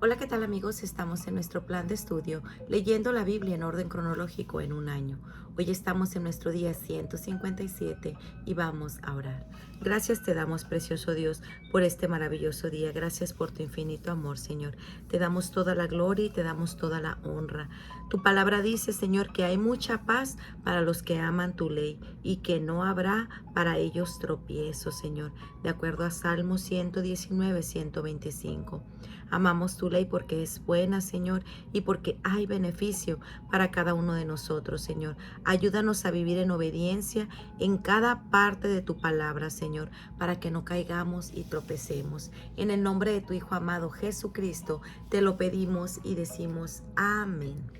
Hola, ¿qué tal amigos? Estamos en nuestro plan de estudio leyendo la Biblia en orden cronológico en un año. Hoy estamos en nuestro día 157 y vamos a orar. Gracias te damos, precioso Dios, por este maravilloso día. Gracias por tu infinito amor, Señor. Te damos toda la gloria y te damos toda la honra. Tu palabra dice, Señor, que hay mucha paz para los que aman tu ley y que no habrá para ellos tropiezo, Señor, de acuerdo a Salmo 119, 125. Amamos tu ley porque es buena, Señor, y porque hay beneficio para cada uno de nosotros, Señor. Ayúdanos a vivir en obediencia en cada parte de tu palabra, Señor, para que no caigamos y tropecemos. En el nombre de tu Hijo amado Jesucristo, te lo pedimos y decimos amén.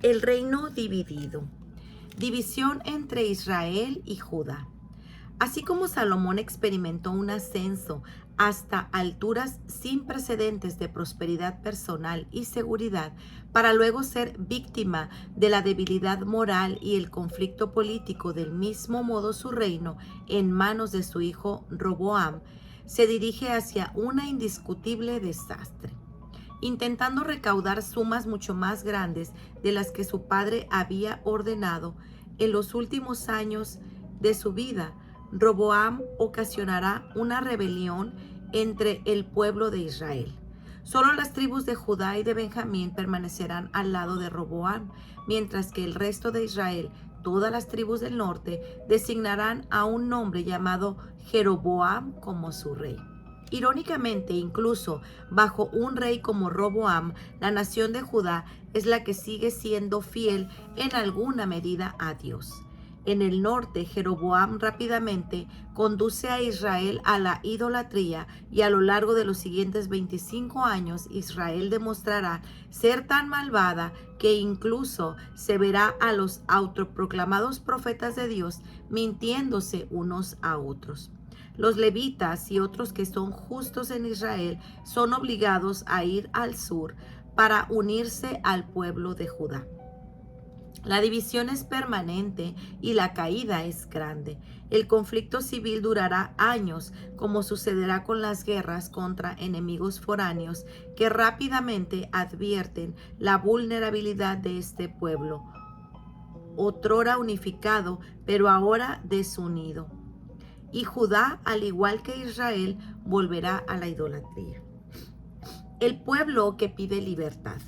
El reino dividido. División entre Israel y Judá. Así como Salomón experimentó un ascenso hasta alturas sin precedentes de prosperidad personal y seguridad, para luego ser víctima de la debilidad moral y el conflicto político, del mismo modo su reino, en manos de su hijo Roboam, se dirige hacia una indiscutible desastre. Intentando recaudar sumas mucho más grandes de las que su padre había ordenado en los últimos años de su vida, Roboam ocasionará una rebelión entre el pueblo de Israel. Solo las tribus de Judá y de Benjamín permanecerán al lado de Roboam, mientras que el resto de Israel, todas las tribus del norte, designarán a un hombre llamado Jeroboam como su rey. Irónicamente, incluso bajo un rey como Roboam, la nación de Judá es la que sigue siendo fiel en alguna medida a Dios. En el norte, Jeroboam rápidamente conduce a Israel a la idolatría, y a lo largo de los siguientes 25 años Israel demostrará ser tan malvada que incluso se verá a los autoproclamados profetas de Dios mintiéndose unos a otros. Los levitas y otros que son justos en Israel son obligados a ir al sur para unirse al pueblo de Judá. La división es permanente y la caída es grande. El conflicto civil durará años, como sucederá con las guerras contra enemigos foráneos que rápidamente advierten la vulnerabilidad de este pueblo, otrora unificado, pero ahora desunido. Y Judá, al igual que Israel, volverá a la idolatría. El pueblo que pide libertad.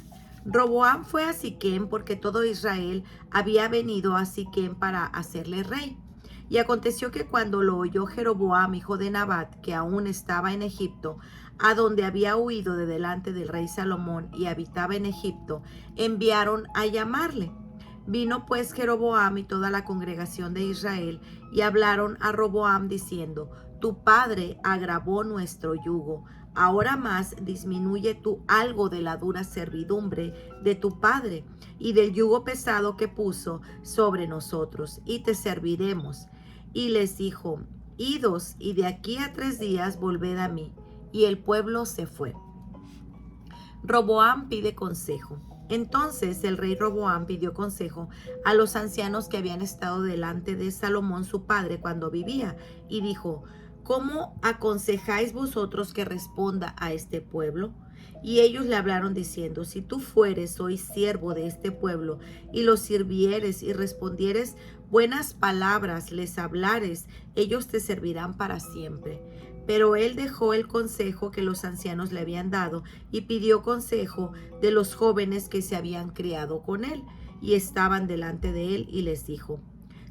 Roboam fue a Siquem porque todo Israel había venido a Siquem para hacerle rey. Y aconteció que cuando lo oyó Jeroboam, hijo de Nabat, que aún estaba en Egipto, a donde había huido de delante del rey Salomón y habitaba en Egipto, enviaron a llamarle. Vino pues Jeroboam y toda la congregación de Israel y hablaron a Roboam diciendo: tu padre agravó nuestro yugo. Ahora más disminuye tú algo de la dura servidumbre de tu padre y del yugo pesado que puso sobre nosotros, y te serviremos. Y les dijo: idos, y de aquí a 3 días volved a mí. Y el pueblo se fue. Roboam pide consejo. Entonces el rey Roboam pidió consejo a los ancianos que habían estado delante de Salomón su padre cuando vivía, y dijo: ¿cómo aconsejáis vosotros que responda a este pueblo? Y ellos le hablaron diciendo: si tú fueres hoy siervo de este pueblo, y los sirvieres y respondieres buenas palabras, les hablares, ellos te servirán para siempre. Pero él dejó el consejo que los ancianos le habían dado y pidió consejo de los jóvenes que se habían criado con él y estaban delante de él, y les dijo: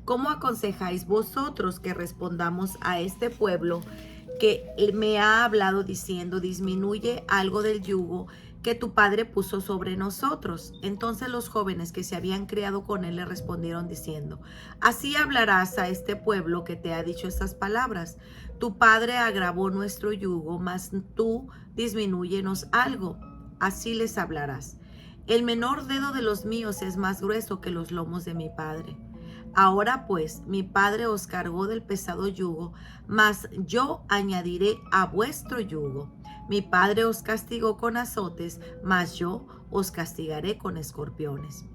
¿cómo aconsejáis vosotros que respondamos a este pueblo que me ha hablado diciendo: disminuye algo del yugo que tu padre puso sobre nosotros? Entonces los jóvenes que se habían criado con él le respondieron diciendo: así hablarás a este pueblo que te ha dicho estas palabras: tu padre agravó nuestro yugo, mas tú disminúyenos algo. Así les hablarás: el menor dedo de los míos es más grueso que los lomos de mi padre. Ahora pues, mi padre os cargó del pesado yugo, mas yo añadiré a vuestro yugo. Mi padre os castigó con azotes, mas yo os castigaré con escorpiones.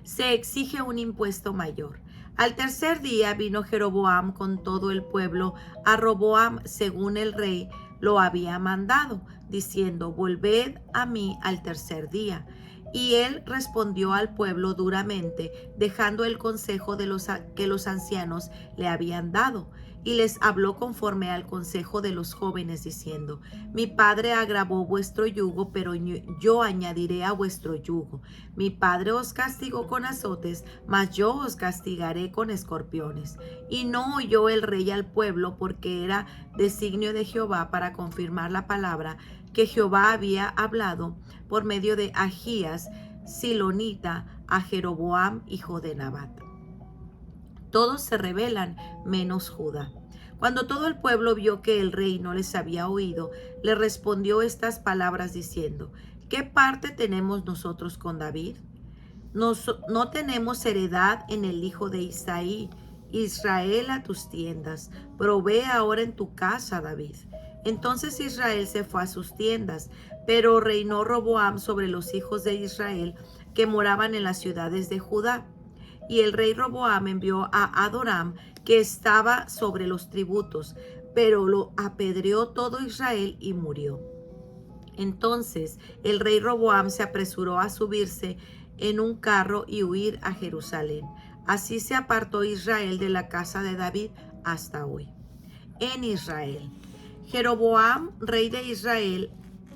Se exige un impuesto mayor. Al tercer día vino Jeroboam con todo el pueblo a Roboam según el rey lo había mandado, diciendo: volved a mí al tercer día. Y él respondió al pueblo duramente, dejando el consejo que los ancianos le habían dado. Y les habló conforme al consejo de los jóvenes, diciendo: mi padre agravó vuestro yugo, pero yo añadiré a vuestro yugo. Mi padre os castigó con azotes, mas yo os castigaré con escorpiones. Y no oyó el rey al pueblo, porque era designio de Jehová para confirmar la palabra que Jehová había hablado por medio de Ahías silonita a Jeroboam, hijo de Nabat. Todos se rebelan, menos Judá. Cuando todo el pueblo vio que el rey no les había oído, le respondió estas palabras diciendo: ¿qué parte tenemos nosotros con David? No tenemos heredad en el hijo de Isaí. Israel, a tus tiendas, provee ahora en tu casa, David. Entonces Israel se fue a sus tiendas, pero reinó Roboam sobre los hijos de Israel que moraban en las ciudades de Judá. Y el rey Roboam envió a Adoram, que estaba sobre los tributos, pero lo apedreó todo Israel y murió. Entonces el rey Roboam se apresuró a subirse en un carro y huir a Jerusalén. Así se apartó Israel de la casa de David hasta hoy. En Israel, Jeroboam, rey de Israel,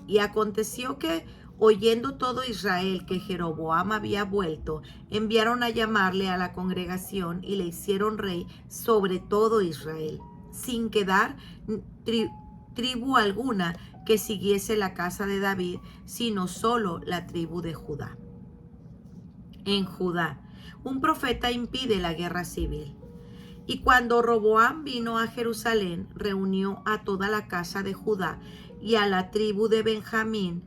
y aconteció que, oyendo todo Israel que Jeroboam había vuelto, enviaron a llamarle a la congregación y le hicieron rey sobre todo Israel, sin quedar tribu alguna que siguiese la casa de David, sino solo la tribu de Judá. En Judá, un profeta impide la guerra civil. Y cuando Roboam vino a Jerusalén, reunió a toda la casa de Judá y a la tribu de Benjamín,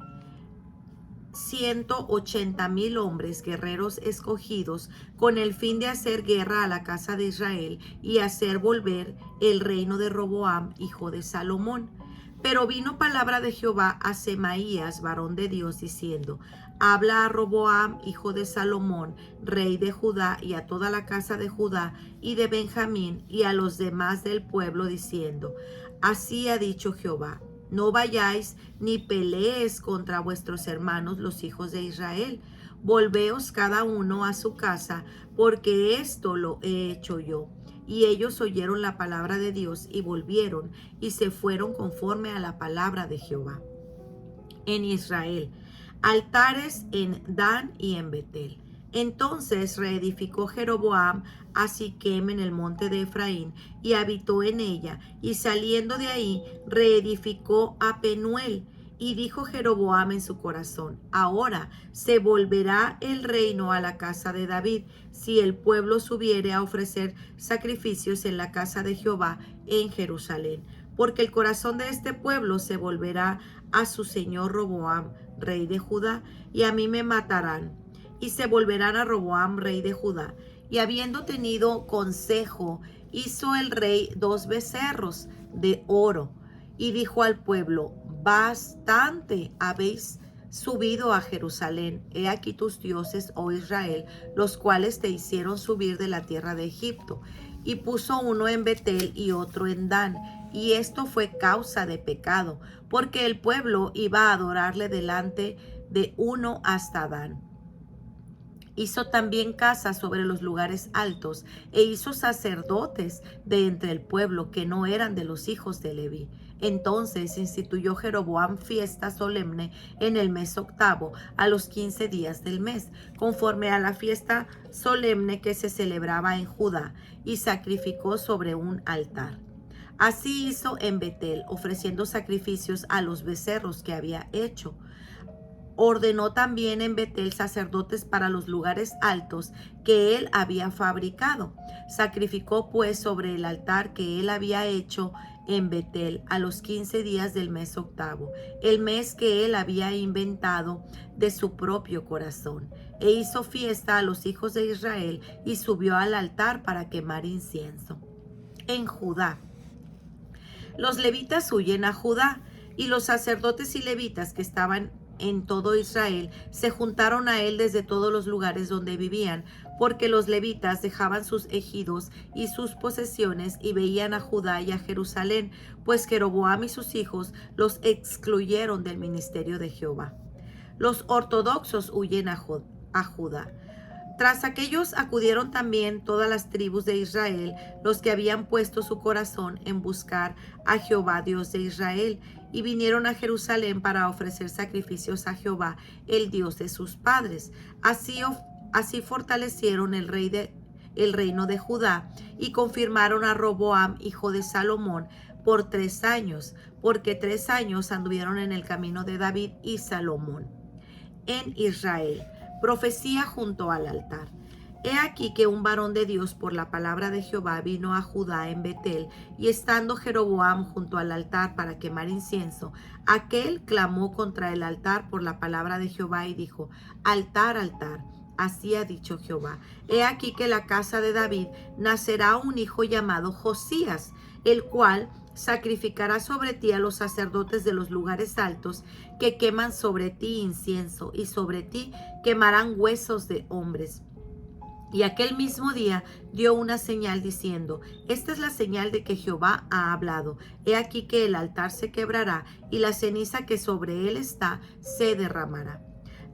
180,000 hombres guerreros escogidos, con el fin de hacer guerra a la casa de Israel y hacer volver el reino de Roboam, hijo de Salomón. Pero vino palabra de Jehová a Semaías, varón de Dios, diciendo: habla a Roboam, hijo de Salomón, rey de Judá, y a toda la casa de Judá y de Benjamín, y a los demás del pueblo, diciendo: así ha dicho Jehová: no vayáis ni peleéis contra vuestros hermanos los hijos de Israel. Volveos cada uno a su casa, porque esto lo he hecho yo. Y ellos oyeron la palabra de Dios y volvieron y se fueron conforme a la palabra de Jehová. En Israel, altares en Dan y en Betel. Entonces reedificó Jeroboam a Siquem en el monte de Efraín y habitó en ella, y saliendo de ahí reedificó a Penuel. Y dijo Jeroboam en su corazón: ahora se volverá el reino a la casa de David, si el pueblo subiere a ofrecer sacrificios en la casa de Jehová en Jerusalén. Porque el corazón de este pueblo se volverá a su señor Roboam, rey de Judá, y a mí me matarán. Y se volverán a Roboam, rey de Judá. Y habiendo tenido consejo, hizo el rey 2 becerros de oro, y dijo al pueblo: bastante habéis subido a Jerusalén. He aquí tus dioses, oh Israel, los cuales te hicieron subir de la tierra de Egipto. Y puso uno en Betel y otro en Dan. Y esto fue causa de pecado, porque el pueblo iba a adorarle delante de uno hasta Dan. Hizo también casas sobre los lugares altos, e hizo sacerdotes de entre el pueblo que no eran de los hijos de Leví. Entonces instituyó Jeroboam fiesta solemne en el mes 8, a los 15 días del mes, conforme a la fiesta solemne que se celebraba en Judá, y sacrificó sobre un altar. Así hizo en Betel, ofreciendo sacrificios a los becerros que había hecho. Ordenó también en Betel sacerdotes para los lugares altos que él había fabricado. Sacrificó pues sobre el altar que él había hecho en Betel a los 15 días del mes 8, el mes que él había inventado de su propio corazón. E hizo fiesta a los hijos de Israel y subió al altar para quemar incienso. En Judá, los levitas huyen a Judá, y los sacerdotes y levitas que estaban en todo Israel se juntaron a él desde todos los lugares donde vivían, porque los levitas dejaban sus ejidos y sus posesiones y veían a Judá y a Jerusalén, pues Jeroboam y sus hijos los excluyeron del ministerio de Jehová. Los ortodoxos huyen a Judá. Tras aquellos acudieron también todas las tribus de Israel, los que habían puesto su corazón en buscar a Jehová, Dios de Israel, y vinieron a Jerusalén para ofrecer sacrificios a Jehová, el Dios de sus padres. Así fortalecieron el reino de Judá y confirmaron a Roboam, hijo de Salomón, por 3 años, porque 3 años anduvieron en el camino de David y Salomón. En Israel, profecía junto al altar. He aquí que un varón de Dios por la palabra de Jehová vino a Judá en Betel, y estando Jeroboam junto al altar para quemar incienso, aquel clamó contra el altar por la palabra de Jehová y dijo: altar, altar. Así ha dicho Jehová: he aquí que la casa de David nacerá un hijo llamado Josías, el cual sacrificará sobre ti a los sacerdotes de los lugares altos, que queman sobre ti incienso, y sobre ti quemarán huesos de hombres. Y aquel mismo día dio una señal diciendo: esta es la señal de que Jehová ha hablado. He aquí que el altar se quebrará, y la ceniza que sobre él está se derramará.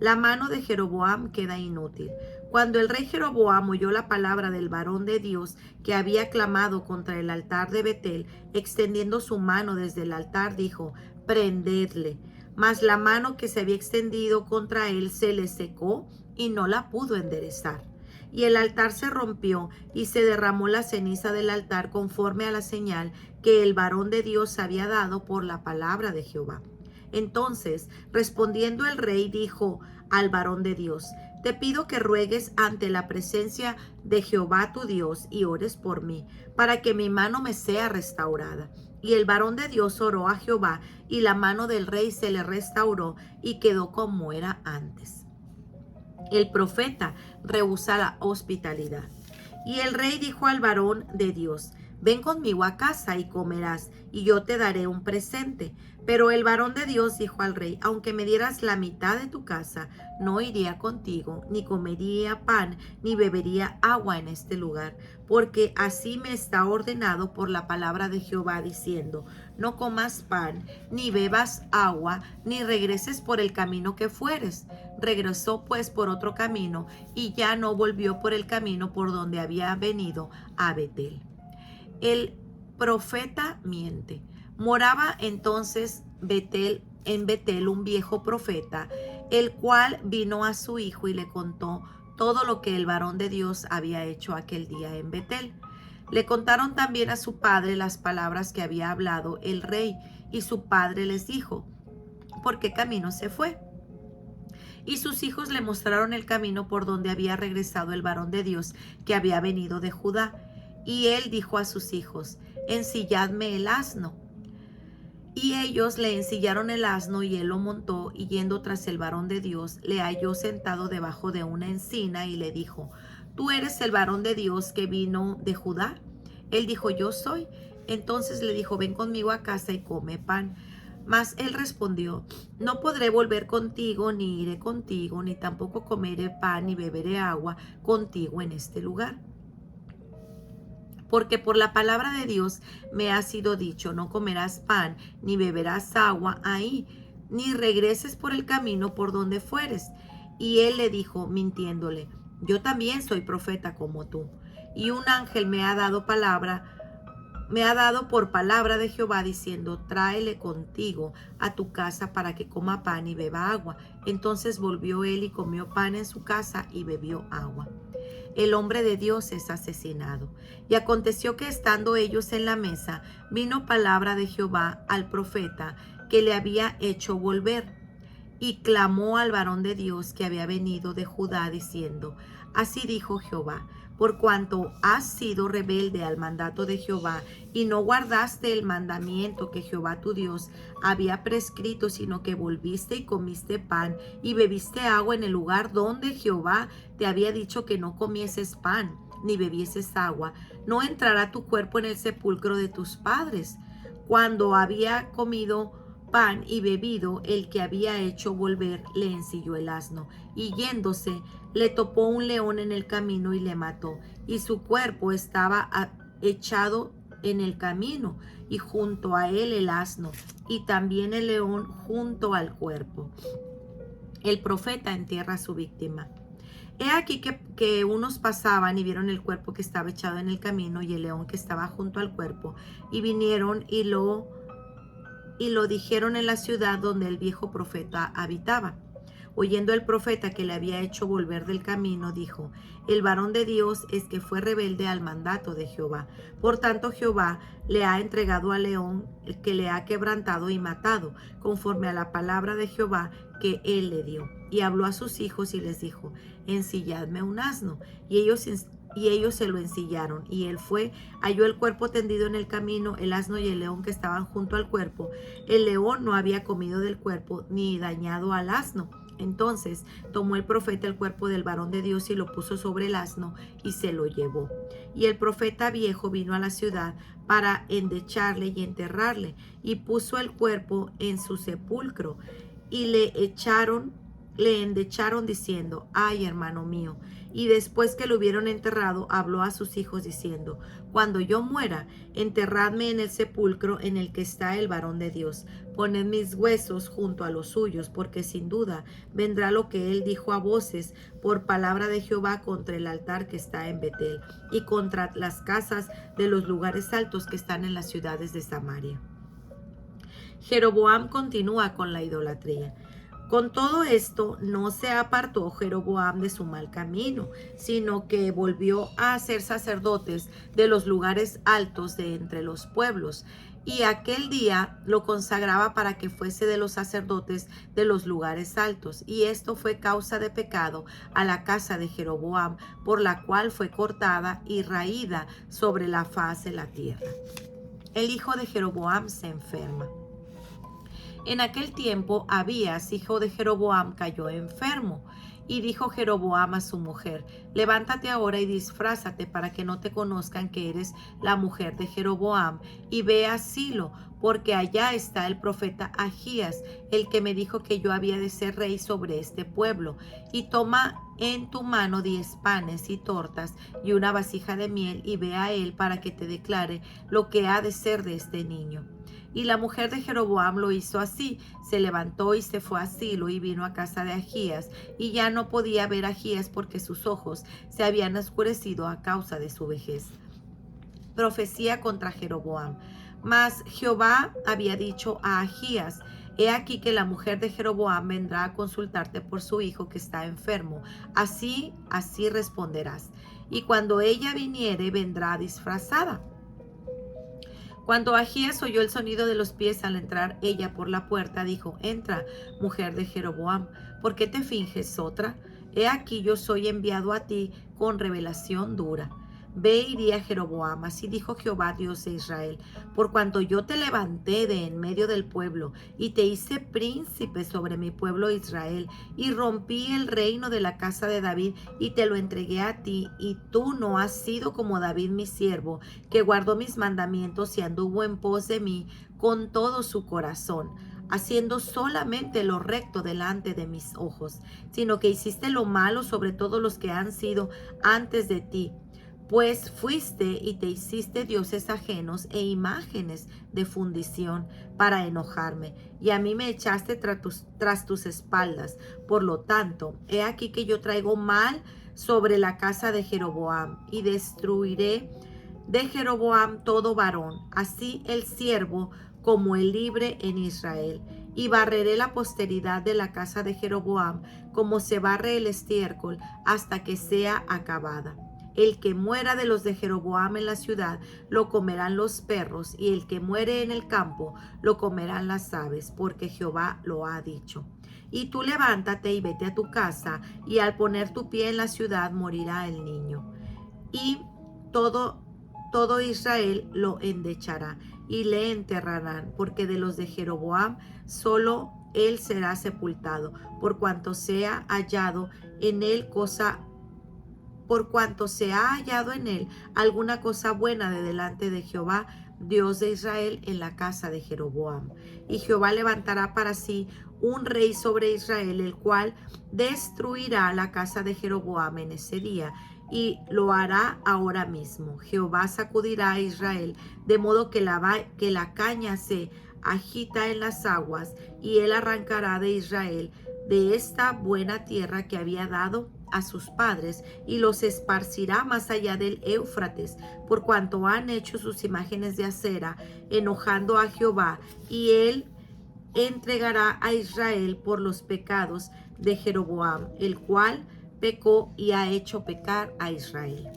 La mano de Jeroboam queda inútil. Cuando el rey Jeroboam oyó la palabra del varón de Dios que había clamado contra el altar de Betel, extendiendo su mano desde el altar, dijo: prendedle. Mas la mano que se había extendido contra él se le secó y no la pudo enderezar. Y el altar se rompió y se derramó la ceniza del altar conforme a la señal que el varón de Dios había dado por la palabra de Jehová. Entonces, respondiendo el rey, dijo al varón de Dios: te pido que ruegues ante la presencia de Jehová tu Dios y ores por mí, para que mi mano me sea restaurada. Y el varón de Dios oró a Jehová, y la mano del rey se le restauró y quedó como era antes. El profeta rehúsa la hospitalidad. Y el rey dijo al varón de Dios: ven conmigo a casa y comerás, y yo te daré un presente. Pero el varón de Dios dijo al rey: aunque me dieras la mitad de tu casa, no iría contigo, ni comería pan, ni bebería agua en este lugar, porque así me está ordenado por la palabra de Jehová, diciendo: no comas pan, ni bebas agua, ni regreses por el camino que fueres. Regresó pues por otro camino, y ya no volvió por el camino por donde había venido a Betel. El profeta miente. Moraba entonces en Betel un viejo profeta, el cual vino a su hijo y le contó todo lo que el varón de Dios había hecho aquel día en Betel. Le contaron también a su padre las palabras que había hablado el rey, y su padre les dijo: ¿por qué camino se fue? Y sus hijos le mostraron el camino por donde había regresado el varón de Dios que había venido de Judá. Y él dijo a sus hijos: ensilladme el asno. Y ellos le ensillaron el asno, y él lo montó, y yendo tras el varón de Dios, le halló sentado debajo de una encina, y le dijo: ¿tú eres el varón de Dios que vino de Judá? Él dijo: yo soy. Entonces le dijo: ven conmigo a casa y come pan. Mas él respondió: no podré volver contigo, ni iré contigo, ni tampoco comeré pan, ni beberé agua contigo en este lugar. Porque por la palabra de Dios me ha sido dicho: no comerás pan, ni beberás agua ahí, ni regreses por el camino por donde fueres. Y él le dijo, mintiéndole: yo también soy profeta como tú. Y un ángel me ha dado por palabra de Jehová, diciendo: tráele contigo a tu casa para que coma pan y beba agua. Entonces volvió él y comió pan en su casa y bebió agua. El hombre de Dios es asesinado. Y aconteció que estando ellos en la mesa, vino palabra de Jehová al profeta que le había hecho volver. Y clamó al varón de Dios que había venido de Judá, diciendo: así dijo Jehová: por cuanto has sido rebelde al mandato de Jehová, y no guardaste el mandamiento que Jehová tu Dios había prescrito, sino que volviste y comiste pan y bebiste agua en el lugar donde Jehová te había dicho que no comieses pan ni bebieses agua, no entrará tu cuerpo en el sepulcro de tus padres. Cuando había comido pan y bebido el que había hecho volver, le ensilló el asno, y yéndose, le topó un león en el camino y le mató, y su cuerpo estaba echado en el camino, y junto a él el asno, y también el león junto al cuerpo. El profeta entierra a su víctima. He aquí que unos pasaban y vieron el cuerpo que estaba echado en el camino y el león que estaba junto al cuerpo, y vinieron y lo dijeron en la ciudad donde el viejo profeta habitaba. Oyendo el profeta que le había hecho volver del camino, dijo: el varón de Dios es que fue rebelde al mandato de Jehová. Por tanto, Jehová le ha entregado al león, el que le ha quebrantado y matado, conforme a la palabra de Jehová que él le dio. Y habló a sus hijos y les dijo: ensilladme un asno. Y ellos se lo ensillaron. Y él fue, halló el cuerpo tendido en el camino, el asno y el león que estaban junto al cuerpo. El león no había comido del cuerpo ni dañado al asno. Entonces tomó el profeta el cuerpo del varón de Dios y lo puso sobre el asno y se lo llevó. Y el profeta viejo vino a la ciudad para endecharle y enterrarle, y puso el cuerpo en su sepulcro, y le endecharon diciendo: ay, hermano mío. Y después que lo hubieron enterrado, habló a sus hijos diciendo: cuando yo muera, enterradme en el sepulcro en el que está el varón de Dios. Poned mis huesos junto a los suyos, porque sin duda vendrá lo que él dijo a voces por palabra de Jehová contra el altar que está en Betel y contra las casas de los lugares altos que están en las ciudades de Samaria. Jeroboam continúa con la idolatría. Con todo esto, no se apartó Jeroboam de su mal camino, sino que volvió a ser sacerdotes de los lugares altos de entre los pueblos. Y aquel día lo consagraba para que fuese de los sacerdotes de los lugares altos. Y esto fue causa de pecado a la casa de Jeroboam, por la cual fue cortada y raída sobre la faz de la tierra. El hijo de Jeroboam se enferma. En aquel tiempo Abías, hijo de Jeroboam, cayó enfermo. Y dijo Jeroboam a su mujer: levántate ahora y disfrázate para que no te conozcan que eres la mujer de Jeroboam, y ve a Silo, porque allá está el profeta Ahías, el que me dijo que yo había de ser rey sobre este pueblo. Y toma en tu mano 10 panes y tortas y una vasija de miel, y ve a él para que te declare lo que ha de ser de este niño. Y la mujer de Jeroboam lo hizo así. Se levantó y se fue a Silo y vino a casa de Ahías, y ya no podía ver a Ahías porque sus ojos se habían oscurecido a causa de su vejez. Profecía contra Jeroboam. Mas Jehová había dicho a Ahías: he aquí que la mujer de Jeroboam vendrá a consultarte por su hijo que está enfermo. Así responderás. Y cuando ella viniere, vendrá disfrazada. Cuando Ahías oyó el sonido de los pies al entrar ella por la puerta, dijo: entra, mujer de Jeroboam, ¿por qué te finges otra? He aquí yo soy enviado a ti con revelación dura. Ve y di a Jeroboam: así dijo Jehová, Dios de Israel: por cuanto yo te levanté de en medio del pueblo y te hice príncipe sobre mi pueblo Israel, y rompí el reino de la casa de David y te lo entregué a ti, y tú no has sido como David mi siervo, que guardó mis mandamientos y anduvo en pos de mí con todo su corazón, haciendo solamente lo recto delante de mis ojos, sino que hiciste lo malo sobre todos los que han sido antes de ti. Pues fuiste y te hiciste dioses ajenos e imágenes de fundición para enojarme, y a mí me echaste tras tus espaldas. Por lo tanto, he aquí que yo traigo mal sobre la casa de Jeroboam, y destruiré de Jeroboam todo varón, así el siervo como el libre en Israel. Y barreré la posteridad de la casa de Jeroboam, como se barre el estiércol, hasta que sea acabada. El que muera de los de Jeroboam en la ciudad, lo comerán los perros, y el que muere en el campo, lo comerán las aves, porque Jehová lo ha dicho. Y tú levántate y vete a tu casa, y al poner tu pie en la ciudad morirá el niño. Y todo Israel lo endechará, y le enterrarán, porque de los de Jeroboam solo él será sepultado, por cuanto se ha hallado en él alguna cosa buena de delante de Jehová Dios de Israel, en la casa de Jeroboam. Y Jehová levantará para sí un rey sobre Israel, el cual destruirá la casa de Jeroboam en ese día, y lo hará ahora mismo. Jehová sacudirá a Israel, de modo que la caña se agita en las aguas, y él arrancará de Israel de esta buena tierra que había dado a sus padres, y los esparcirá más allá del Éufrates, por cuanto han hecho sus imágenes de acera, enojando a Jehová, y él entregará a Israel por los pecados de Jeroboam, el cual pecó y ha hecho pecar a Israel.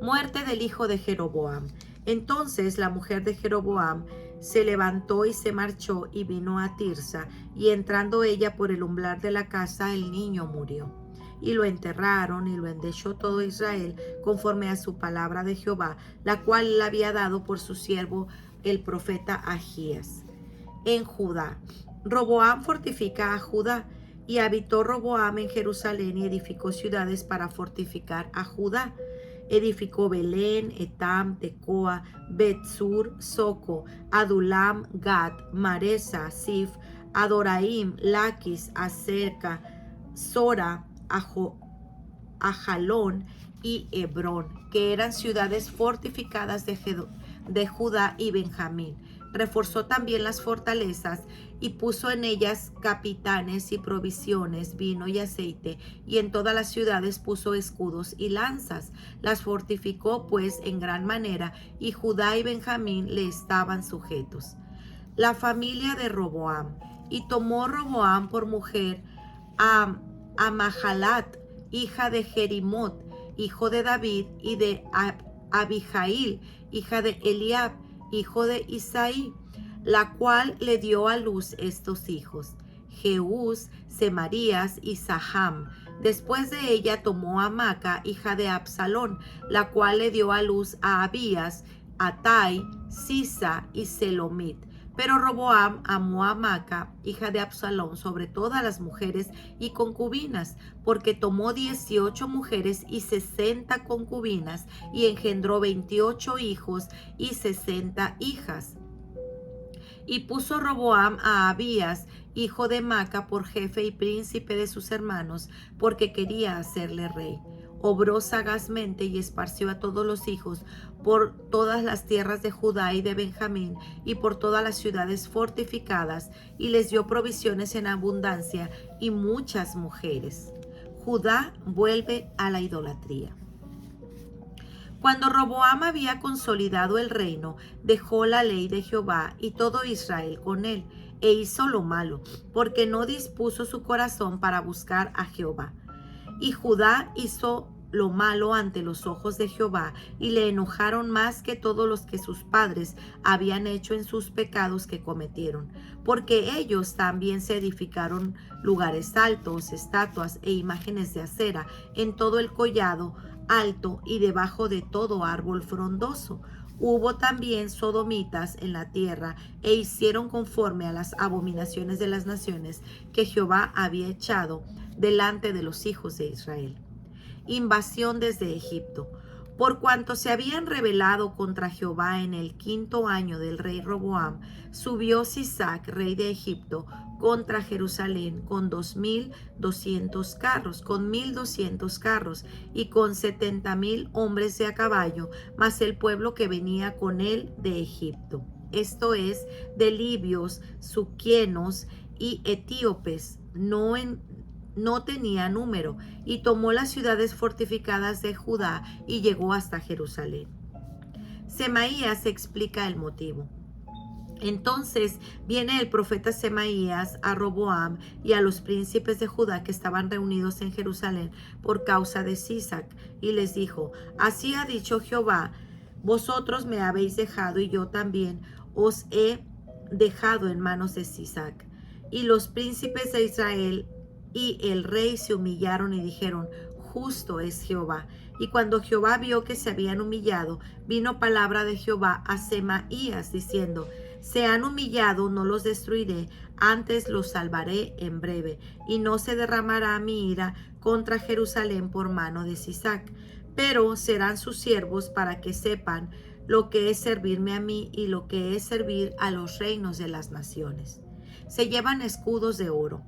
Muerte del hijo de Jeroboam. Entonces la mujer de Jeroboam se levantó y se marchó y vino a Tirsa, y entrando ella por el umbral de la casa, el niño murió. Y lo enterraron y lo endechó todo Israel conforme a su palabra de Jehová, la cual él había dado por su siervo el profeta Ahías. En Judá, Roboam fortifica a Judá, y habitó Roboam en Jerusalén y edificó ciudades para fortificar a Judá. Edificó Belén, Etam, Tecoa, Betsur, Soco, Adulam, Gad, Maresa, Sif, Adoraim, Laquis, Acerca, Sora, Ajalón y Hebrón, que eran ciudades fortificadas de Judá y Benjamín. Reforzó también las fortalezas y puso en ellas capitanes y provisiones, vino y aceite, y en todas las ciudades puso escudos y lanzas. Las fortificó pues en gran manera, y Judá y Benjamín le estaban sujetos. La familia de Roboam. Y tomó Roboam por mujer a Mahalat, hija de Jerimot, hijo de David, y de Abijail, hija de Eliab, hijo de Isaí, la cual le dio a luz estos hijos: Jeús, Semarías y Saham. Después de ella tomó a Maca, hija de Absalón, la cual le dio a luz a Abías, Atai, Sisa y Selomit. Pero Roboam amó a Maca, hija de Absalón, sobre todas las mujeres y concubinas, porque tomó 18 mujeres y 60 concubinas, y engendró 28 hijos y 60 hijas. Y puso Roboam a Abías, hijo de Maca, por jefe y príncipe de sus hermanos, porque quería hacerle rey. Obró sagazmente y esparció a todos los hijos por todas las tierras de Judá y de Benjamín y por todas las ciudades fortificadas, y les dio provisiones en abundancia y muchas mujeres. Judá vuelve a la idolatría. Cuando Roboam había consolidado el reino, dejó la ley de Jehová y todo Israel con él, e hizo lo malo, porque no dispuso su corazón para buscar a Jehová. Y Judá hizo lo malo ante los ojos de Jehová, y le enojaron más que todos los que sus padres habían hecho en sus pecados que cometieron, porque ellos también se edificaron lugares altos, estatuas e imágenes de acera en todo el collado alto y debajo de todo árbol frondoso. Hubo también sodomitas en la tierra, e hicieron conforme a las abominaciones de las naciones que Jehová había echado delante de los hijos de Israel. Invasión desde Egipto. Por cuanto se habían rebelado contra Jehová en el 5º año del rey Roboam, subió Sisac, rey de Egipto, contra Jerusalén con 2,200 carros, con 1,200 carros y con 70,000 hombres de a caballo, más el pueblo que venía con él de Egipto. Esto es, de libios, suquienos y etíopes, no tenía número, y tomó las ciudades fortificadas de Judá y llegó hasta Jerusalén. Semaías explica el motivo. Entonces viene el profeta Semaías a Roboam y a los príncipes de Judá que estaban reunidos en Jerusalén por causa de Sisac, y les dijo: así ha dicho Jehová, vosotros me habéis dejado y yo también os he dejado en manos de Sisac. Y los príncipes de Israel y el rey se humillaron y dijeron: justo es Jehová. Y cuando Jehová vio que se habían humillado, vino palabra de Jehová a Semaías diciendo: se han humillado, no los destruiré, antes los salvaré en breve, y no se derramará mi ira contra Jerusalén por mano de Sisac, pero serán sus siervos para que sepan lo que es servirme a mí y lo que es servir a los reinos de las naciones. Se llevan escudos de oro.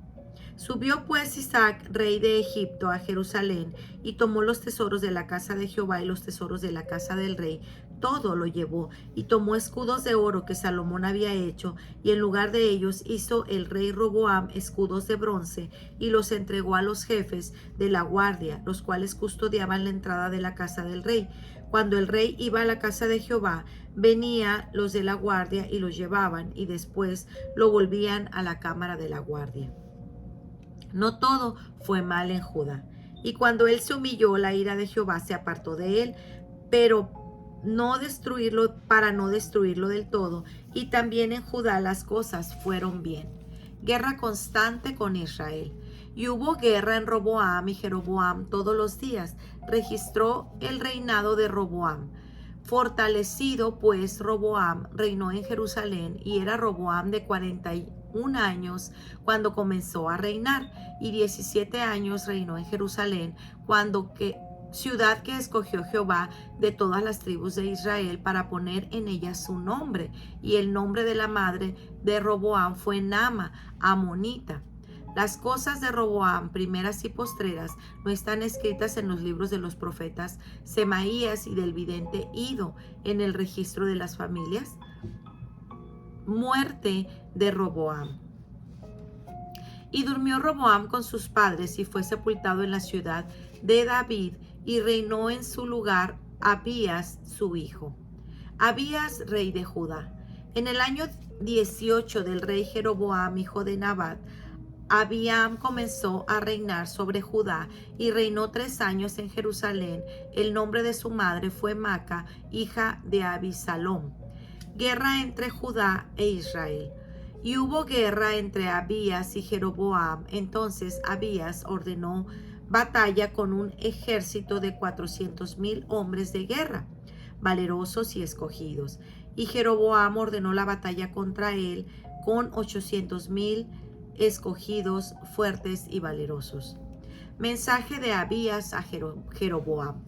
Subió pues Isaac, rey de Egipto, a Jerusalén, y tomó los tesoros de la casa de Jehová y los tesoros de la casa del rey. Todo lo llevó, y tomó escudos de oro que Salomón había hecho, y en lugar de ellos hizo el rey Roboam escudos de bronce, y los entregó a los jefes de la guardia, los cuales custodiaban la entrada de la casa del rey. Cuando el rey iba a la casa de Jehová, venían los de la guardia y los llevaban, y después lo volvían a la cámara de la guardia. No todo fue mal en Judá. Y cuando él se humilló, la ira de Jehová se apartó de él, pero para no destruirlo del todo. Y también en Judá las cosas fueron bien. Guerra constante con Israel. Y hubo guerra en Roboam y Jeroboam todos los días. Registró el reinado de Roboam. Fortalecido pues Roboam reinó en Jerusalén, y era Roboam de 41 años cuando comenzó a reinar, y 17 años reinó en Jerusalén, ciudad que escogió Jehová de todas las tribus de Israel para poner en ella su nombre. Y el nombre de la madre de Roboam fue Naama, amonita. Las cosas de Roboam, primeras y postreras, no están escritas en los libros de los profetas Semaías y del vidente Ido, en el registro de las familias. Muerte de Roboam. Y durmió Roboam con sus padres y fue sepultado en la ciudad de David, y reinó en su lugar Abías su hijo. Abías, rey de Judá. En el año 18 del rey Jeroboam, hijo de Nabat, Abiam comenzó a reinar sobre Judá y reinó 3 años en Jerusalén. El nombre de su madre fue Maca, hija de Abisalom. Guerra entre Judá e Israel. Y hubo guerra entre Abías y Jeroboam. Entonces Abías ordenó batalla con un ejército de 400,000 hombres de guerra, valerosos y escogidos. Y Jeroboam ordenó la batalla contra él con 800,000 escogidos, fuertes y valerosos. Mensaje de Abías a Jeroboam.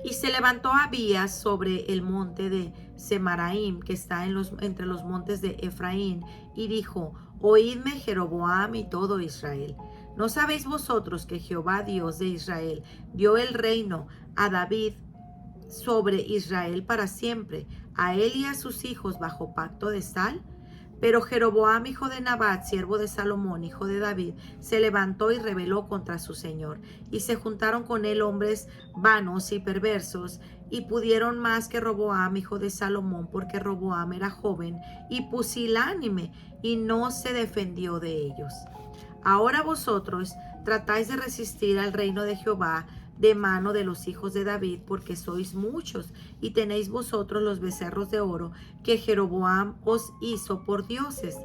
Y se levantó Abías sobre el monte de Semaraim, que está entre los montes de Efraín, y dijo: Oídme, Jeroboam y todo Israel. ¿No sabéis vosotros que Jehová, Dios de Israel, dio el reino a David sobre Israel para siempre, a él y a sus hijos bajo pacto de sal? Pero Jeroboam, hijo de Nabat, siervo de Salomón, hijo de David, se levantó y rebeló contra su señor. Y se juntaron con él hombres vanos y perversos, y pudieron más que Roboam, hijo de Salomón, porque Roboam era joven y pusilánime, y no se defendió de ellos. Ahora vosotros tratáis de resistir al reino de Jehová de mano de los hijos de David, porque sois muchos, y tenéis vosotros los becerros de oro que Jeroboam os hizo por dioses.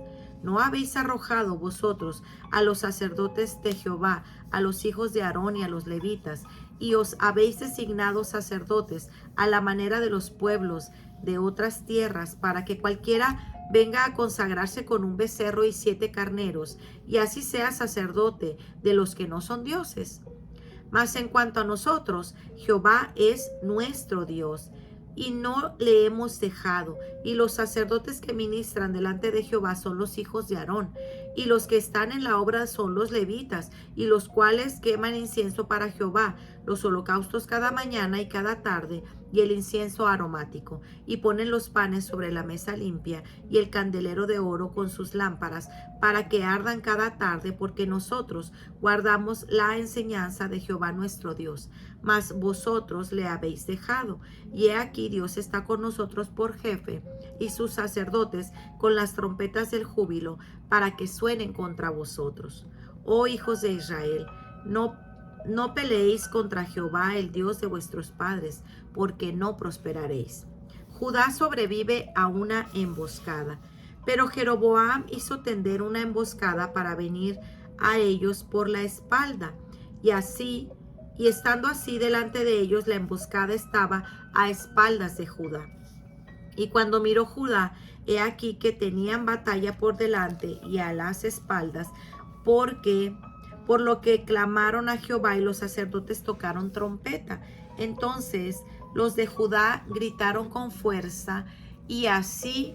¿No habéis arrojado vosotros a los sacerdotes de Jehová, a los hijos de Aarón y a los levitas, y os habéis designado sacerdotes a la manera de los pueblos de otras tierras, para que cualquiera venga a consagrarse con un becerro y 7 carneros, y así sea sacerdote de los que no son dioses? Mas en cuanto a nosotros, Jehová es nuestro Dios, y no le hemos dejado. Y los sacerdotes que ministran delante de Jehová son los hijos de Aarón, y los que están en la obra son los levitas, y los cuales queman incienso para Jehová, los holocaustos cada mañana y cada tarde, y el incienso aromático, y ponen los panes sobre la mesa limpia, y el candelero de oro con sus lámparas, para que ardan cada tarde, porque nosotros guardamos la enseñanza de Jehová nuestro Dios. Mas vosotros le habéis dejado, y he aquí Dios está con nosotros por jefe, y sus sacerdotes con las trompetas del júbilo, para que suenen contra vosotros. Oh hijos de Israel, no peleéis contra Jehová, el Dios de vuestros padres, porque no prosperaréis. Judá sobrevive a una emboscada, pero Jeroboam hizo tender una emboscada para venir a ellos por la espalda, y estando así delante de ellos, la emboscada estaba a espaldas de Judá. Y cuando miró Judá, he aquí que tenían batalla por delante y a las espaldas, por lo que clamaron a Jehová, y los sacerdotes tocaron trompeta. Entonces Los de Judá gritaron con fuerza y así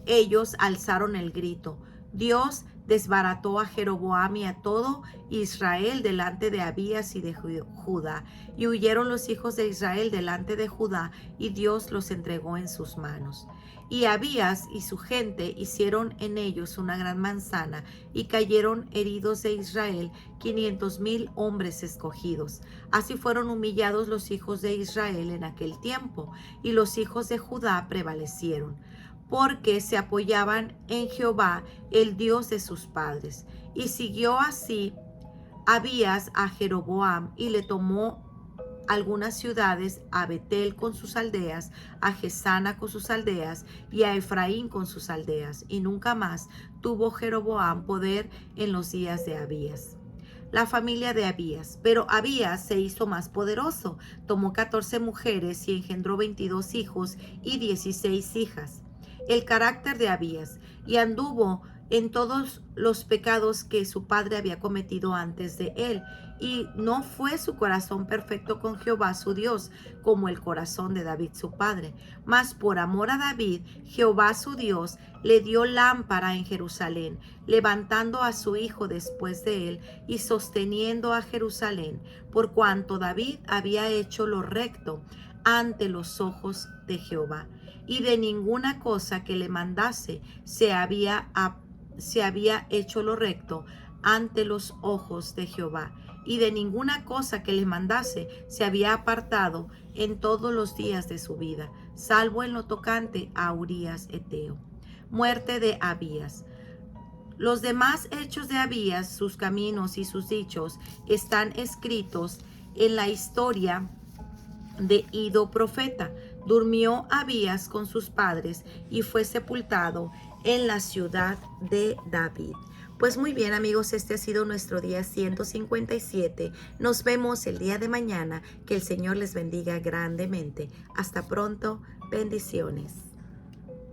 ellos alzaron el grito. Dios desbarató a Jeroboam y a todo Israel delante de Abías y de Judá. Y huyeron los hijos de Israel delante de Judá, y Dios los entregó en sus manos. Y Abías y su gente hicieron en ellos una gran manzana, y cayeron heridos de Israel 500,000 hombres escogidos. Así fueron humillados los hijos de Israel en aquel tiempo, y los hijos de Judá prevalecieron, porque se apoyaban en Jehová, el Dios de sus padres. Y siguió así Abías a Jeroboam, y le tomó algunas ciudades, a Betel con sus aldeas, a Gesana con sus aldeas, y a Efraín con sus aldeas. Y nunca más tuvo Jeroboam poder en los días de Abías. La familia de Abías. Pero Abías se hizo más poderoso. Tomó 14 mujeres y engendró 22 hijos y 16 hijas. El carácter de Abías, y anduvo en todos los pecados que su padre había cometido antes de él, y no fue su corazón perfecto con Jehová su Dios, como el corazón de David su padre. Mas por amor a David, Jehová su Dios le dio lámpara en Jerusalén, levantando a su hijo después de él y sosteniendo a Jerusalén, por cuanto David había hecho lo recto ante los ojos de Jehová, y de ninguna cosa que le mandase se había hecho lo recto ante los ojos de Jehová, y de ninguna cosa que le mandase se había apartado en todos los días de su vida, salvo en lo tocante a Urías Eteo. Muerte de Abías. Los demás hechos de Abías, sus caminos y sus dichos, están escritos en la historia de Ido profeta. Durmió Abías con sus padres y fue sepultado en la ciudad de David. Pues muy bien, amigos, este ha sido nuestro día 157. Nos vemos el día de mañana. Que el Señor les bendiga grandemente. Hasta pronto. Bendiciones.